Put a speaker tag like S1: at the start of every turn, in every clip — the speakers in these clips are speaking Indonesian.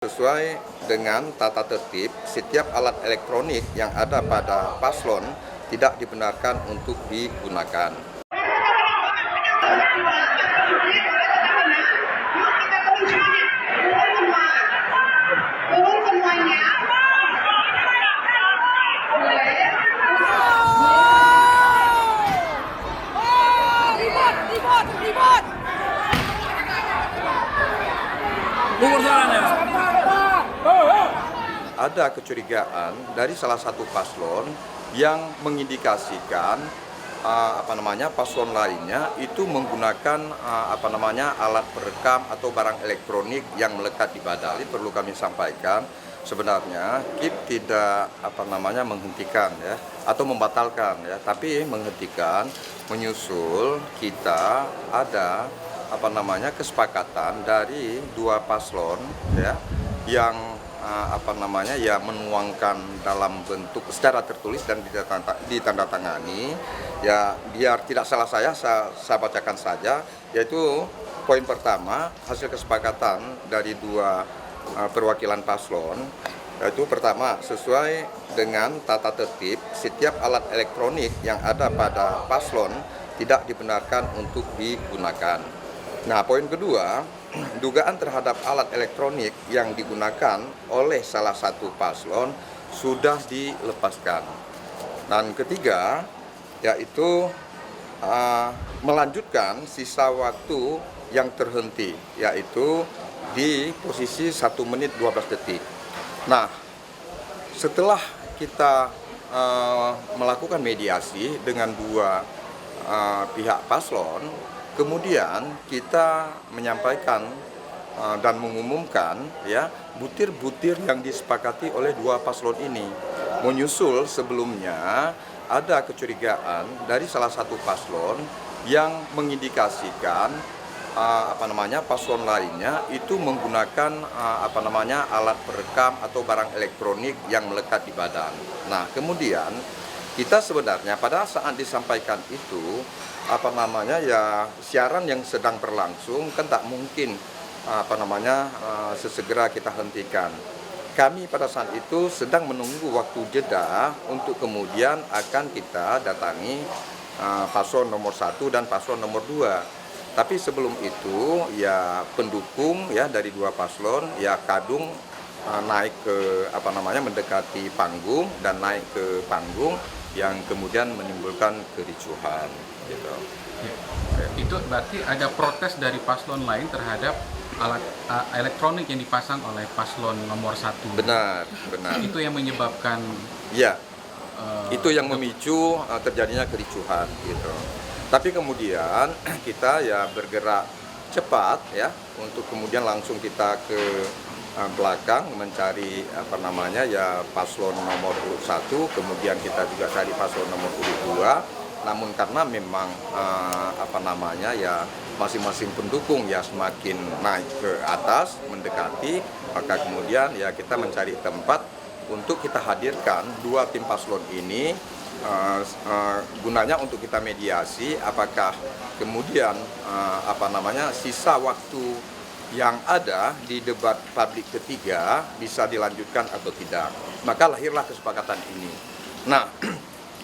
S1: Sesuai dengan tata tertib, setiap alat elektronik yang ada pada paslon tidak dibenarkan untuk digunakan. Ada kecurigaan dari salah satu paslon yang mengindikasikan paslon lainnya itu menggunakan alat perekam atau barang elektronik yang melekat di badan. Ini perlu kami sampaikan, sebenarnya KIP tidak menghentikan atau membatalkan tapi menghentikan menyusul kita ada kesepakatan dari dua paslon yang menuangkan dalam bentuk secara tertulis dan ditandatangani. Biar tidak salah saya bacakan saja, yaitu poin pertama, hasil kesepakatan dari dua perwakilan paslon, yaitu pertama, sesuai dengan tata tertib, setiap alat elektronik yang ada pada paslon tidak dibenarkan untuk digunakan. Nah, poin kedua, dugaan terhadap alat elektronik yang digunakan oleh salah satu paslon sudah dilepaskan. Dan ketiga, yaitu melanjutkan sisa waktu yang terhenti, yaitu di posisi 1 menit 12 detik. Nah, setelah kita melakukan mediasi dengan dua pihak paslon, kemudian kita menyampaikan dan mengumumkan butir-butir yang disepakati oleh dua paslon ini. Menyusul sebelumnya ada kecurigaan dari salah satu paslon yang mengindikasikan paslon lainnya itu menggunakan alat perekam atau barang elektronik yang melekat di badan. Nah, kemudian kita sebenarnya pada saat disampaikan itu siaran yang sedang berlangsung kan tak mungkin sesegera kita hentikan. Kami pada saat itu sedang menunggu waktu jeda untuk kemudian akan kita datangi paslon nomor 1 dan paslon nomor 2. Tapi sebelum itu pendukung dari dua paslon kadung naik ke mendekati panggung dan naik ke panggung yang kemudian menimbulkan kericuhan gitu.
S2: Itu berarti ada protes dari paslon lain terhadap alat elektronik yang dipasang oleh paslon nomor 1.
S1: Benar.
S2: Itu yang menyebabkan
S1: itu yang memicu terjadinya kericuhan gitu. Tapi kemudian kita bergerak cepat untuk kemudian langsung kita ke belakang mencari paslon nomor urut 1, kemudian kita juga cari paslon nomor urut 2. Namun karena memang masing-masing pendukung semakin naik ke atas mendekati, maka kemudian kita mencari tempat untuk kita hadirkan dua tim paslon ini gunanya untuk kita mediasi apakah kemudian sisa waktu yang ada di debat publik ketiga bisa dilanjutkan atau tidak. Maka lahirlah kesepakatan ini. Nah,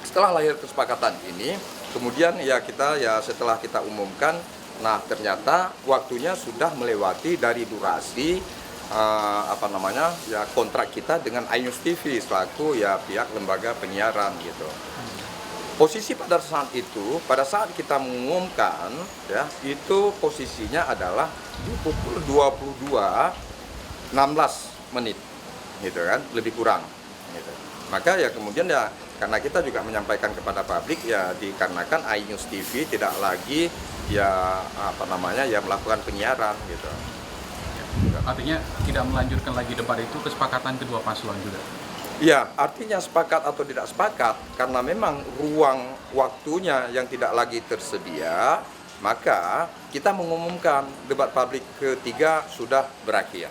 S1: setelah lahir kesepakatan ini, kemudian kita setelah kita umumkan, nah ternyata waktunya sudah melewati dari durasi kontrak kita dengan iNews TV selaku pihak lembaga penyiaran gitu. Posisi pada saat itu, pada saat kita mengumumkan itu posisinya adalah di pukul 22.16 menit gitu kan, lebih kurang gitu. Maka kemudian karena kita juga menyampaikan kepada publik dikarenakan iNews TV tidak lagi melakukan penyiaran gitu.
S2: Artinya tidak melanjutkan lagi debat itu, kesepakatan kedua paslon juga.
S1: Ya, artinya sepakat atau tidak sepakat, karena memang ruang waktunya yang tidak lagi tersedia, maka kita mengumumkan debat publik ketiga sudah berakhir.